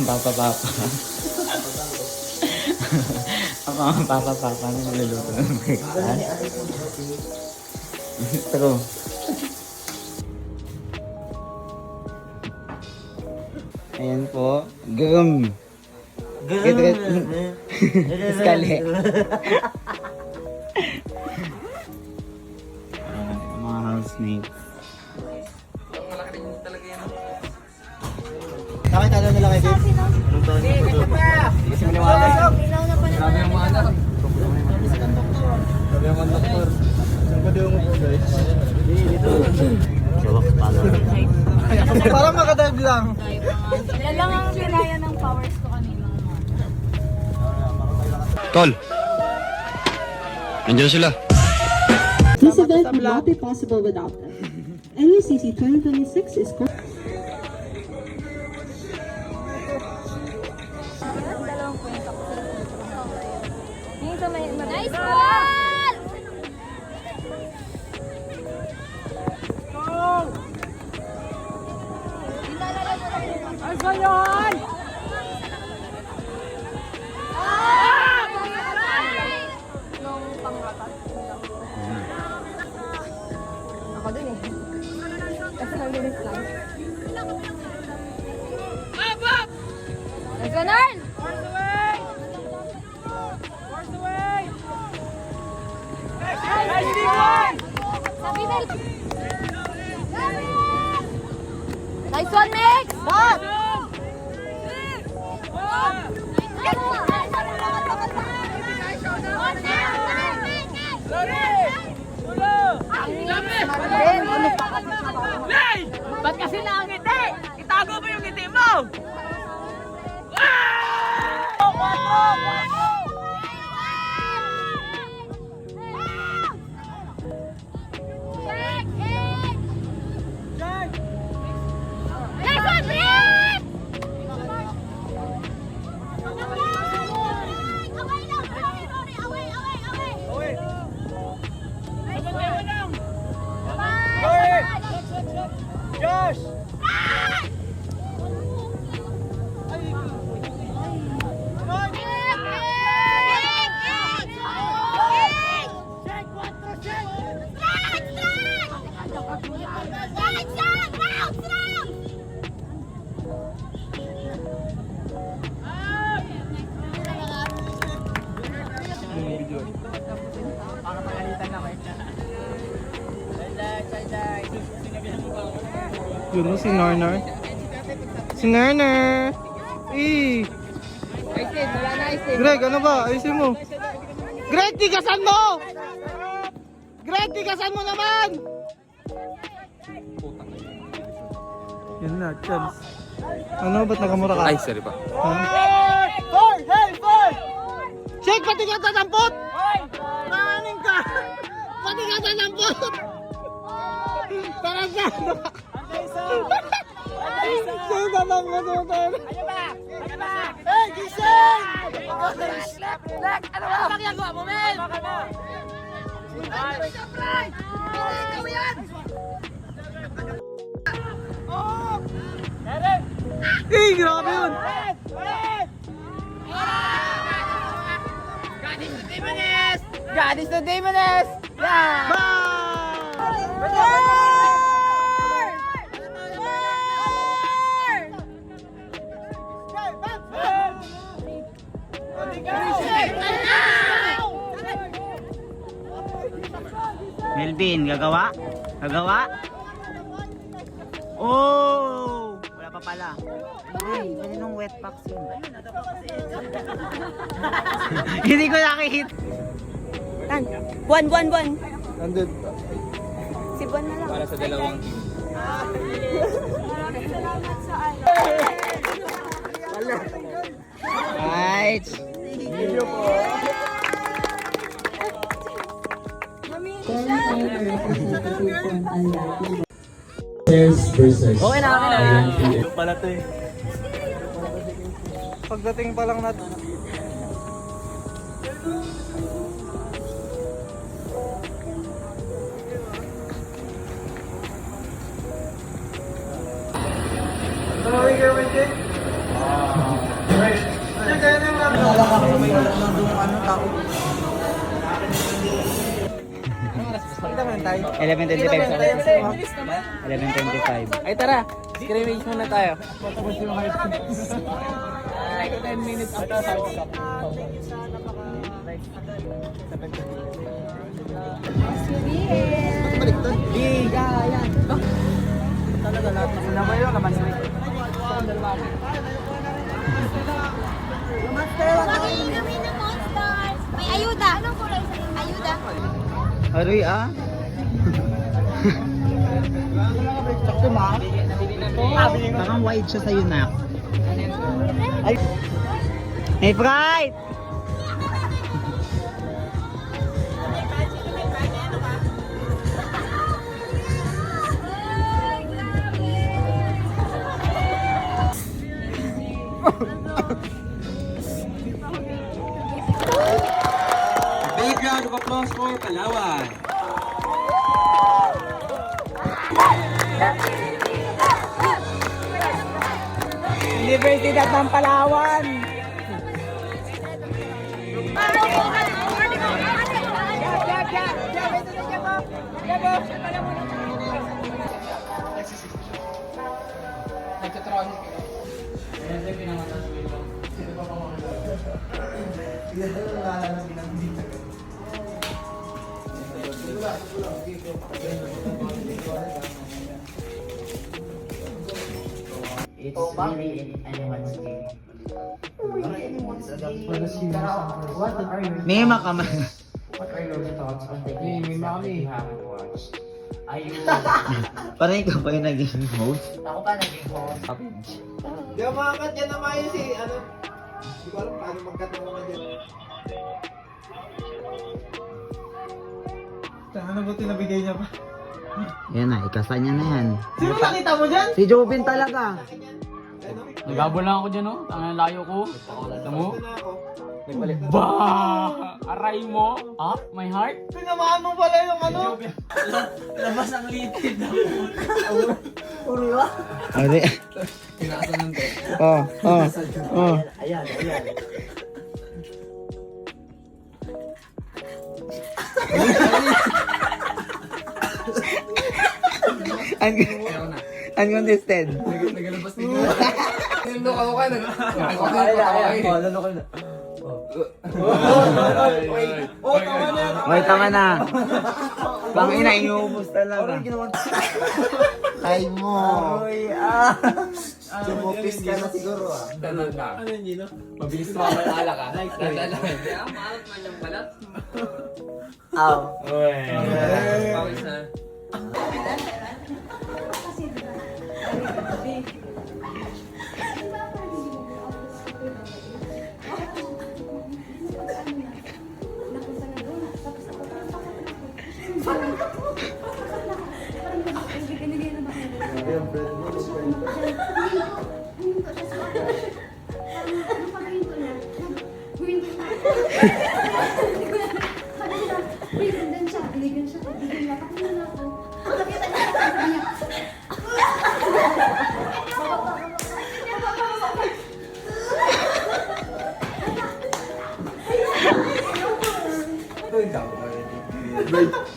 Papa. Ang mga papa niluluto ng breakfast. True. Ayan po. Gum. Skali. Mga housemates. Malaki rin talaga yan. Bakit ano nila kay Dave? Kasi maniwala. Grabe yung mga anak. Grabe yung mga doktor. Saan pa daw mo po guys? Dito. Parang makadive lang. Yan lang ang kinaya ng powers ko kanina. Tol! Nandiyan sila. This event would not be possible without them. NUCC 2026 is Dalawang kwenta ko. Yung sa may... Nice ball! Ay, ba yun? Nung pangkapat. Ako din eh. Kasi nag-release lang. Let's go, Narn! Sabi na. Nice one, Mix! Stop! Ba't kasi nakangiti? Itago mo yung ngiti mo! Josh! Yun si Narnar. Si Narnar! Greg, ano ba? Ayusin mo. Greg, tigasan mo! Greg, tigasan mo naman! Yan na, chance. Ano, ba't nakamura ka? Ay, sorry pa. Shake, pati ka tatampot! Maning ka! Pati ka tatampot! Parang ka! Sa'yo tatampot mo tayo! Hey, gising! Lek, ano ba? Ano ginagawa mo, men? Ikaw yan! Eh, grabe yun! God is the demoness! Yeah! Melvin, gagawa? Gagawa? Oh! Wala pa pala. Ay, ano nung wet packs yun? Hindi ko nakikita. Buwan. Nandun. Si Buwan na lang. Para sa dalawang team. Maraming salamat sa ano. Right. Video po. Okay na, okay na. Ito pala to eh. Pagdating pa lang natin. wala naman doon ano tao. 11:25 sa 11:25. Ay tara, scrimmage muna tayo. Like 10 minutes after Bigayan. Talaga lahat ng sinabi yun, naman sila. Bakit kami ng monsters? May ayuda. Anong kulay sa ayuda? Aroy ah. Parang white siya sa'yo na. Hey, Pride! Big round of applause for Palawan. Universidad ng Palawan. It's really in anyone's game. What are your Mima ka man. what are your thoughts on the games that you haven't watched? Are you Parang ikaw pa yung naging host. ako pa naging host? Di ba makakat yan naman yun si ano? Hindi ko alam paano magkat naman dyan. Ano ba tinabigay niya pa? Yan na, ikasa niya na yan. Sino nakita mo dyan? Si Jobin talaga. Nagabo lang ako dyan, oh. Tangan layo ko. Tamo? Ito na ako. Ba! Aray mo? Ah, my heart? Tinamaan mo pala yung ano? Labas ang litid. Adi. Oh, oh, oh. Ayan. Uncontested. Nagalabas din ko. Nilok ako ka. Lalo ka na. Oh, tama na yan. Hoy, tama na. Pangina, inuubos talaga. Ay mo. Sumopis ka na siguro ah. Ano yun, no? Mabilis mamalala ka. Dadala. Maalat man yung balat. Aw. Pawis na.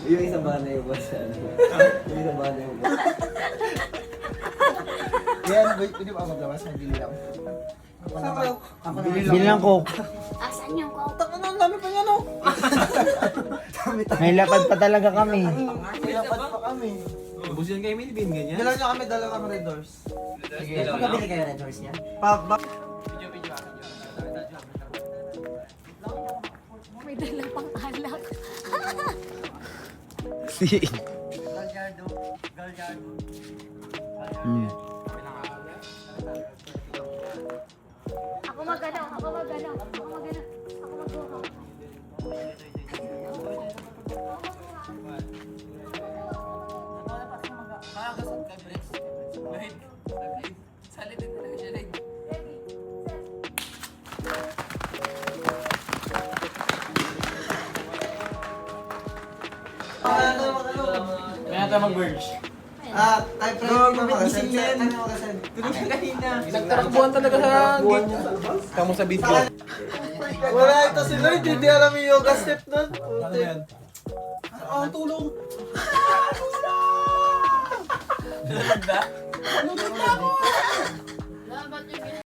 Yung isang bana yung boss. Yung isang bana yung boss. Yan, pwede ba maglabas? Nagbili lang. Saan kayo? Bilang ko. Asan yung ko? Ang dami pa yan oh. May lapad pa talaga kami. Dapat pa kami. Ubusin kayo, may bin ganyan. Dala nyo kami, dala kami Red Doors. Magkabili kayo Red Horse niya? May dalang pang alak. Si. Hmm. Ako magano, ako magano, ako magano, ako magano. Kaya tayo mag-merge. Type rating na makasend. Type na makasend. Nagtarakbuhan talaga sa gate. Kamu sa video. Wala ito si Lloyd, hindi alam yung yoga step nun. Ano yan? Ang tulong. Nalagda?